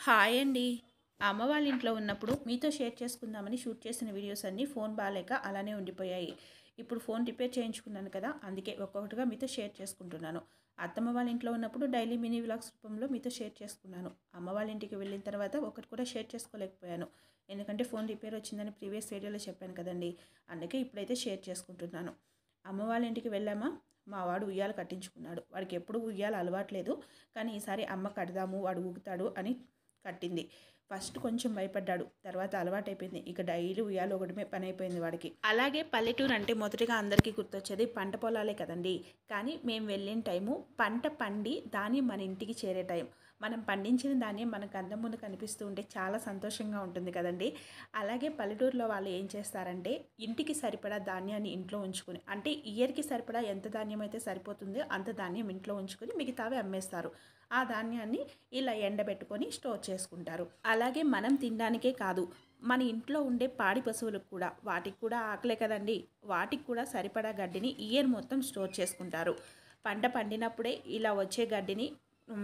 Hi అండి. అమ్మ వాళ్ళ ఇంట్లో ఉన్నప్పుడు మీతో షేర్ చేసుకుందామని షూట్ చేసిన వీడియోస్ అన్నీ ఫోన్ బాగాలేక అలానే ఉండిపోయాయి. ఇప్పుడు ఫోన్ రిపేర్ చేయించుకున్నాను కదా, అందుకే ఒక్కొక్కటిగా మీతో షేర్ చేసుకుంటున్నాను. అత్తమ్మ వాళ్ళ ఇంట్లో ఉన్నప్పుడు డైలీ మినీ వ్లాగ్స్ రూపంలో మీతో షేర్ చేసుకున్నాను. అమ్మ వాళ్ళ ఇంటికి వెళ్ళిన తర్వాత ఒకటి కూడా షేర్ చేసుకోలేకపోయాను. ఎందుకంటే ఫోన్ రిపేర్ వచ్చిందని ప్రీవియస్ వీడియోలో చెప్పాను కదండి. అందుకే ఇప్పుడైతే షేర్ చేసుకుంటున్నాను. అమ్మ వాళ్ళ ఇంటికి వెళ్ళామా, మా వాడు ఉయ్యాల కట్టించుకున్నాడు. వాడికి ఎప్పుడు ఉయ్యాల అలవాట్లేదు, కానీ ఈసారి అమ్మ కడదాము వాడు ఊగుతాడు అని కట్టింది. ఫస్ట్ కొంచెం భయపడ్డాడు, తర్వాత అలవాటైపోయింది. ఇక డైలీ ఉయ్యాలు ఒకటమే పని అయిపోయింది వాడికి. అలాగే పల్లెటూరు అంటే మొదటిగా అందరికీ గుర్తొచ్చేది పంట పొలాలే కదండి. కానీ మేము వెళ్ళిన టైము పంట పండి దాన్ని మన ఇంటికి చేరే టైం. మనం పండించిన దాన్ని మన కళ్ళ ముందు కనిపిస్తూ ఉంటే చాలా సంతోషంగా ఉంటుంది కదండి. అలాగే పల్లెటూరులో వాళ్ళు ఏం చేస్తారంటే ఇంటికి సరిపడా ధాన్యాన్ని ఇంట్లో ఉంచుకొని, అంటే ఇయర్కి సరిపడా ఎంత ధాన్యం అయితే సరిపోతుందో అంత ధాన్యం ఇంట్లో ఉంచుకొని మిగతావి అమ్మేస్తారు. ఆ ధాన్యాన్ని ఇలా ఎండబెట్టుకొని స్టోర్ చేసుకుంటారు. అలాగే మనం తినడానికే కాదు, మన ఇంట్లో ఉండే పాడి పశువులకు కూడా, వాటికి కూడా ఆకలే కదండి, వాటికి కూడా సరిపడా గడ్డిని ఇయర్ మొత్తం స్టోర్ చేసుకుంటారు. పంట పండినప్పుడే ఇలా వచ్చే గడ్డిని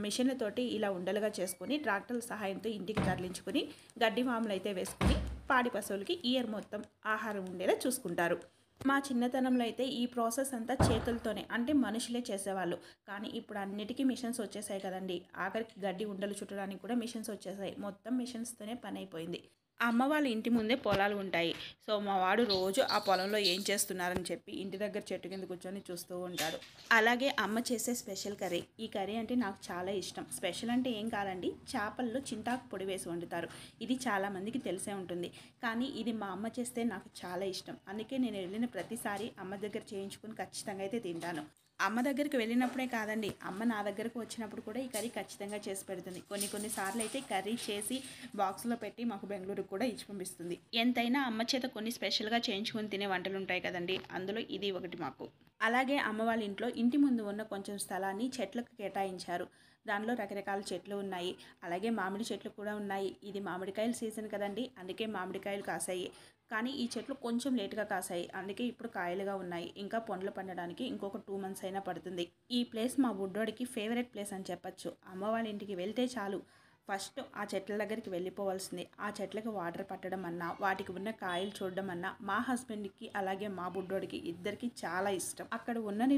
మిషన్లతోటి ఇలా ఉండలుగా చేసుకొని ట్రాక్టర్ల సహాయంతో ఇంటికి తరలించుకొని గడ్డి మామూలు అయితే వేసుకొని పాడి పశువులకి ఇయర్ మొత్తం ఆహారం ఉండేలా చూసుకుంటారు. మా చిన్నతనంలో అయితే ఈ ప్రాసెస్ అంతా చేతులతోనే, అంటే మనుషులే చేసేవాళ్ళు. కానీ ఇప్పుడు అన్నిటికీ మిషన్స్ వచ్చేసాయి కదండి. ఆఖరికి గడ్డి ఉండలు చుట్టడానికి కూడా మిషన్స్ వచ్చేసాయి. మొత్తం మిషన్స్తోనే పని అయిపోయింది. అమ్మ వాళ్ళ ఇంటి ముందే పొలాలు ఉంటాయి. సో మా వాడు రోజు ఆ పొలంలో ఏం చేస్తున్నారని చెప్పి ఇంటి దగ్గర చెట్టు కింద కూర్చొని చూస్తూ ఉంటాడు. అలాగే అమ్మ చేసే స్పెషల్ కర్రీ, ఈ కర్రీ అంటే నాకు చాలా ఇష్టం. స్పెషల్ అంటే ఏం కాదండి, చేపల్లో చింతాకు పొడి వేసి వండుతారు. ఇది చాలామందికి తెలిసే ఉంటుంది, కానీ ఇది మా అమ్మ చేస్తే నాకు చాలా ఇష్టం. అందుకే నేను వెళ్ళిన ప్రతిసారి అమ్మ దగ్గర చేయించుకుని ఖచ్చితంగా అయితే తింటాను. అమ్మ దగ్గరికి వెళ్ళినప్పుడే కాదండి, అమ్మ నా దగ్గరకు వచ్చినప్పుడు కూడా ఈ కర్రీ ఖచ్చితంగా చేసి పెడుతుంది. కొన్నిసార్లు అయితే కర్రీ చేసి బాక్స్లో పెట్టి మాకు బెంగళూరుకు కూడా ఇచ్చి పంపిస్తుంది. ఎంతైనా అమ్మ చేత కొన్ని స్పెషల్గా చేయించుకొని తినే వంటలు ఉంటాయి కదండి, అందులో ఇది ఒకటి మాకు. అలాగే అమ్మ వాళ్ళ ఇంట్లో ఇంటి ముందు ఉన్న కొంచెం స్థలాన్ని చెట్లకు కేటాయించారు. దానిలో రకరకాల చెట్లు ఉన్నాయి. అలాగే మామిడి చెట్లు కూడా ఉన్నాయి. ఇది మామిడికాయల సీజన్ కదండి, అందుకే మామిడికాయలు కాసాయి. కానీ ఈ చెట్లు కొంచెం లేటుగా కాసాయి, అందుకే ఇప్పుడు కాయలుగా ఉన్నాయి. ఇంకా పండ్లు పండడానికి ఇంకొక 2 months అయినా పడుతుంది. ఈ ప్లేస్ మా బుడ్డోడికి ఫేవరెట్ ప్లేస్ అని చెప్పచ్చు. అమ్మ వాళ్ళ ఇంటికి వెళ్తే చాలు ఫస్ట్ ఆ చెట్ల దగ్గరికి వెళ్ళిపోవాల్సిందే. ఆ చెట్లకు వాటర్ పట్టడం అన్నా, వాటికి ఉన్న కాయలు చూడడం అన్నా మా హస్బెండ్కి అలాగే మా బుడ్డోడికి ఇద్దరికి చాలా ఇష్టం. అక్కడ ఉన్నన్ని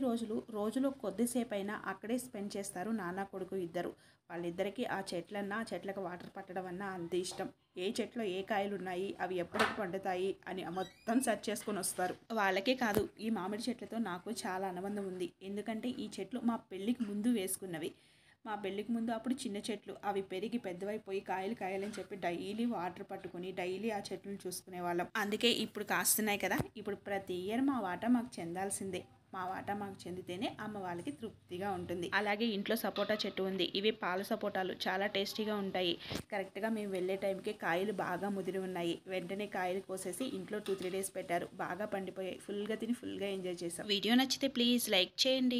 రోజులో కొద్దిసేపు అయినా అక్కడే స్పెండ్ చేస్తారు నాన్న కొడుకు ఇద్దరు. వాళ్ళిద్దరికీ ఆ చెట్లన్నా, ఆ చెట్లకు వాటర్ పట్టడం అన్నా అంత ఇష్టం. ఏ చెట్లో ఏ కాయలు ఉన్నాయి, అవి ఎప్పటికి పండుతాయి అని మొత్తం సెర్చ్ చేసుకొని వస్తారు. వాళ్ళకే కాదు, ఈ మామిడి చెట్లతో నాకు చాలా అనుబంధం ఉంది. ఎందుకంటే ఈ చెట్లు మా పెళ్ళికి ముందు వేసుకున్నవి. మా పెళ్ళికి ముందు అప్పుడు చిన్న చెట్లు, అవి పెరిగి పెద్దవైపోయి కాయలని చెప్పి డైలీ వాటర్ పట్టుకుని డైలీ ఆ చెట్లను చూసుకునే వాళ్ళం. అందుకే ఇప్పుడు కాస్తున్నాయి కదా, ఇప్పుడు ప్రతి ఇయర్ మా వాటా మాకు చెందాల్సిందే. మా వాటా మాకు చెందితేనే అమ్మ వాళ్ళకి తృప్తిగా ఉంటుంది. అలాగే ఇంట్లో సపోటా చెట్టు ఉంది. ఇవి పాల సపోటాలు, చాలా టేస్టీగా ఉంటాయి. కరెక్ట్గా మేము వెళ్ళే టైంకి కాయలు బాగా ముదిరి ఉన్నాయి. వెంటనే కాయలు కోసేసి ఇంట్లో 2-3 days పెట్టారు. బాగా పండిపోయాయి. ఫుల్గా తిని ఫుల్గా ఎంజాయ్ చేసాం. వీడియో నచ్చితే ప్లీజ్ లైక్ చేయండి.